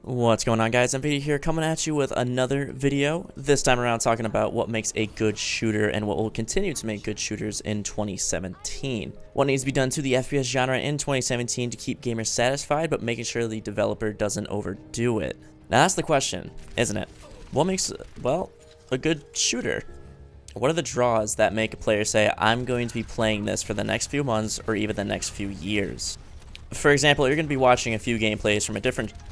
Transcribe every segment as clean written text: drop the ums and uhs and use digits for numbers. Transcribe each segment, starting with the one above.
What's going on, guys? MP here, coming at you with another video, this time around talking about what makes a good shooter and what will continue to make good shooters in 2017. What needs to be done to the FPS genre in 2017 to keep gamers satisfied, but making sure the developer doesn't overdo it. Now that's the question, isn't it? What makes, well, a good shooter? What are the draws that make a player say, I'm going to be playing this for the next few months or even the next few years? For example, you're going to be watching a few gameplays from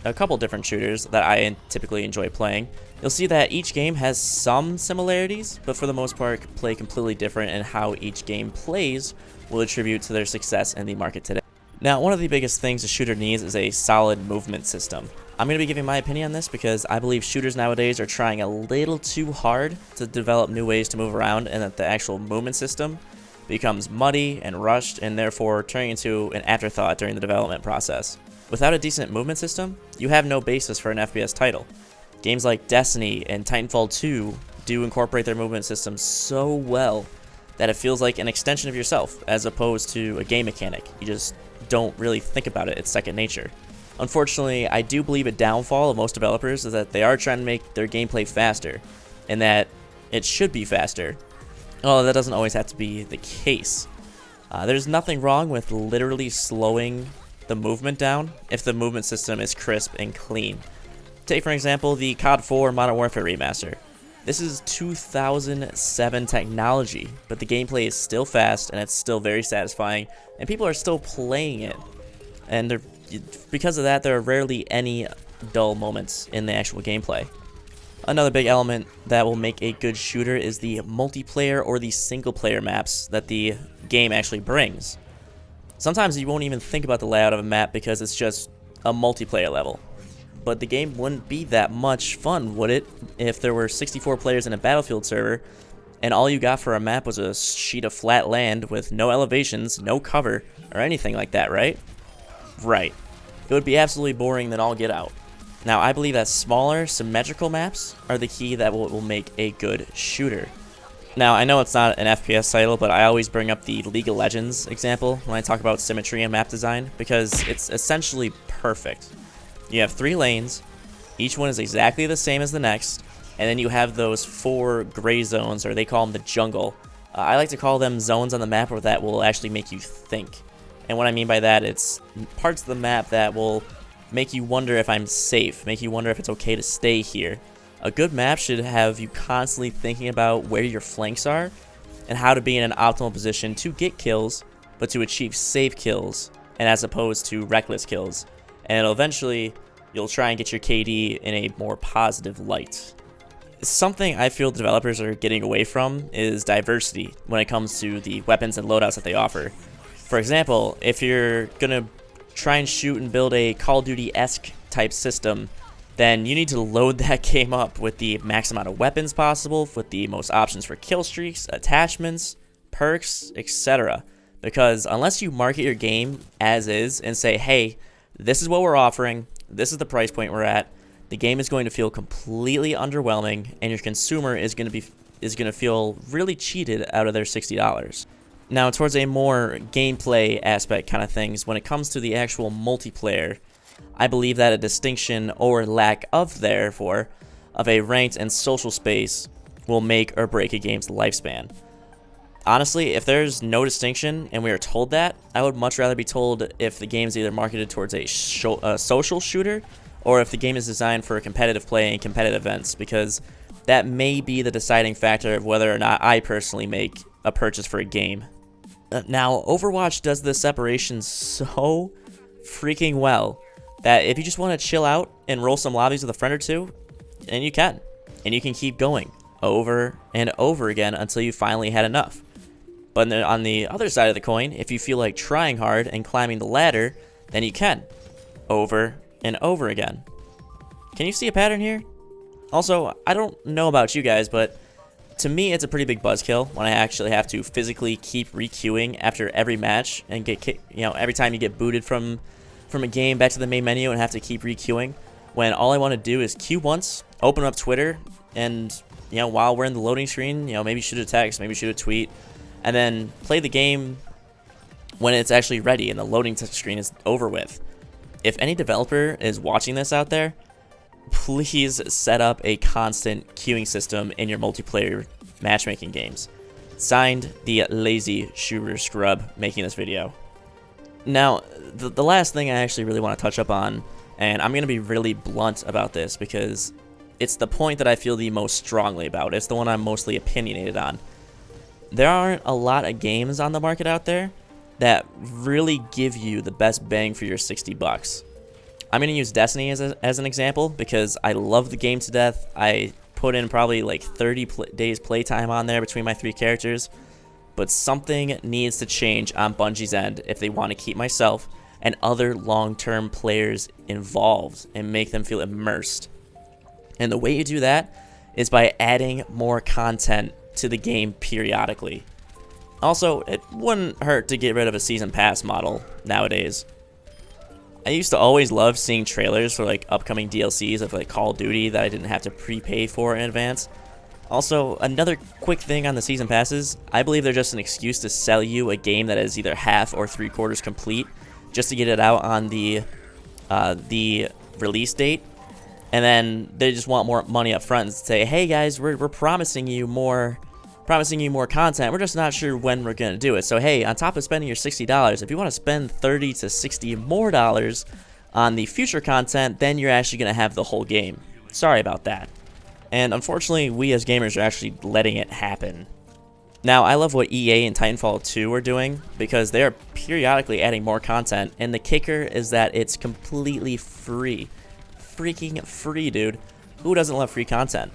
a couple different shooters that I typically enjoy playing. You'll see that each game has some similarities, but for the most part play completely different, and how each game plays will attribute to their success in the market today. Now, one of the biggest things a shooter needs is a solid movement system. I'm going to be giving my opinion on this because I believe shooters nowadays are trying a little too hard to develop new ways to move around, and that the actual movement system becomes muddy and rushed, and therefore turning into an afterthought during the development process. Without a decent movement system, you have no basis for an FPS title. Games like Destiny and TitanFall 2 do incorporate their movement system so well that it feels like an extension of yourself as opposed to a game mechanic. You just don't really think about it, it's second nature. Unfortunately, I do believe a downfall of most developers is that they are trying to make their gameplay faster, and that it should be faster. Oh, that doesn't always have to be the case. There's nothing wrong with literally slowing the movement down if the movement system is crisp and clean. Take, for example, the COD 4 Modern Warfare remaster. This is 2007 technology, but the gameplay is still fast and it's still very satisfying, and people are still playing it. And because of that, there are rarely any dull moments in the actual gameplay. Another big element that will make a good shooter is the multiplayer or the single player maps that the game actually brings. Sometimes you won't even think about the layout of a map because it's just a multiplayer level. But the game wouldn't be that much fun, would it, if there were 64 players in a Battlefield server and all you got for a map was a sheet of flat land with no elevations, no cover, or anything like that, right? Right. It would be absolutely boring than all get out. Now, I believe that smaller, symmetrical maps are the key that will make a good shooter. Now, I know it's not an FPS title, but I always bring up the League of Legends example when I talk about symmetry and map design, because it's essentially perfect. You have 3 lanes, each one is exactly the same as the next, and then you have those 4 gray zones, or they call them the jungle. I like to call them zones on the map where that will actually make you think. And what I mean by that, it's parts of the map that will make you wonder if I'm safe, make you wonder if it's okay to stay here. A good map should have you constantly thinking about where your flanks are and how to be in an optimal position to get kills, but to achieve safe kills, and as opposed to reckless kills. And eventually, you'll try and get your KD in a more positive light. Something I feel developers are getting away from is diversity when it comes to the weapons and loadouts that they offer. For example, if you're gonna try and shoot and build a Call of Duty-esque type system, then you need to load that game up with the max amount of weapons possible, with the most options for kill streaks, attachments, perks, etc. Because unless you market your game as is and say, hey, this is what we're offering, this is the price point we're at, the game is going to feel completely underwhelming, and your consumer is going to feel really cheated out of their $60. Now, towards a more gameplay aspect kind of things, when it comes to the actual multiplayer, I believe that a distinction, or lack of therefore, of a ranked and social space will make or break a game's lifespan. Honestly, if there's no distinction and we are told that, I would much rather be told if the game is either marketed towards a social shooter, or if the game is designed for competitive play and competitive events, because that may be the deciding factor of whether or not I personally make a purchase for a game. Now, Overwatch does this separation so freaking well that if you just want to chill out and roll some lobbies with a friend or two, and you can. And you can keep going over and over again until you finally had enough. But then on the other side of the coin, if you feel like trying hard and climbing the ladder, then you can. Over and over again. Can you see a pattern here? Also, I don't know about you guys, but to me, it's a pretty big buzzkill when I actually have to physically keep re-queuing after every match and get kicked, every time you get booted from a game back to the main menu and have to keep re-queuing, when all I want to do is queue once, open up Twitter, and while we're in the loading screen, maybe shoot a text, maybe shoot a tweet, and then play the game when it's actually ready and the loading screen is over with. If any developer is watching this out there, please set up a constant queuing system in your multiplayer matchmaking games. Signed, the lazy shooter scrub making this video. Now, the last thing I actually really want to touch up on, and I'm going to be really blunt about this because it's the point that I feel the most strongly about. It's the one I'm mostly opinionated on. There aren't a lot of games on the market out there that really give you the best bang for your 60 bucks. I'm going to use Destiny as an example because I love the game to death. I put in probably like 30 days playtime on there between my 3 characters. But something needs to change on Bungie's end if they want to keep myself and other long-term players involved and make them feel immersed. And the way you do that is by adding more content to the game periodically. Also, it wouldn't hurt to get rid of a season pass model nowadays. I used to always love seeing trailers for like upcoming DLCs of like Call of Duty that I didn't have to prepay for in advance. Also, another quick thing on the season passes, I believe they're just an excuse to sell you a game that is either half or 3/4 complete just to get it out on the release date. And then they just want more money up front and say, hey guys, we're promising you more content. We're just not sure when we're going to do it. So hey, on top of spending your $60, if you want to spend $30 to $60 more on the future content, then you're actually going to have the whole game. Sorry about that. And unfortunately, we as gamers are actually letting it happen. Now, I love what EA and TitanFall 2 are doing because they are periodically adding more content, and the kicker is that it's completely free. Freaking free, dude. Who doesn't love free content?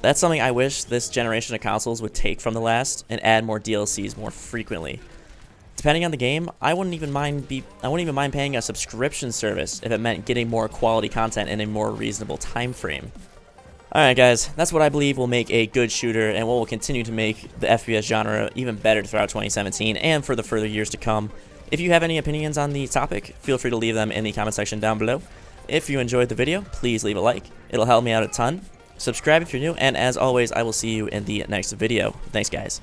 That's something I wish this generation of consoles would take from the last and add more DLCs more frequently. Depending on the game, I wouldn't even mind paying a subscription service if it meant getting more quality content in a more reasonable time frame. Alright guys, that's what I believe will make a good shooter and what will continue to make the FPS genre even better throughout 2017 and for the further years to come. If you have any opinions on the topic, feel free to leave them in the comment section down below. If you enjoyed the video, please leave a like. It'll help me out a ton. Subscribe if you're new, and as always, I will see you in the next video. Thanks guys.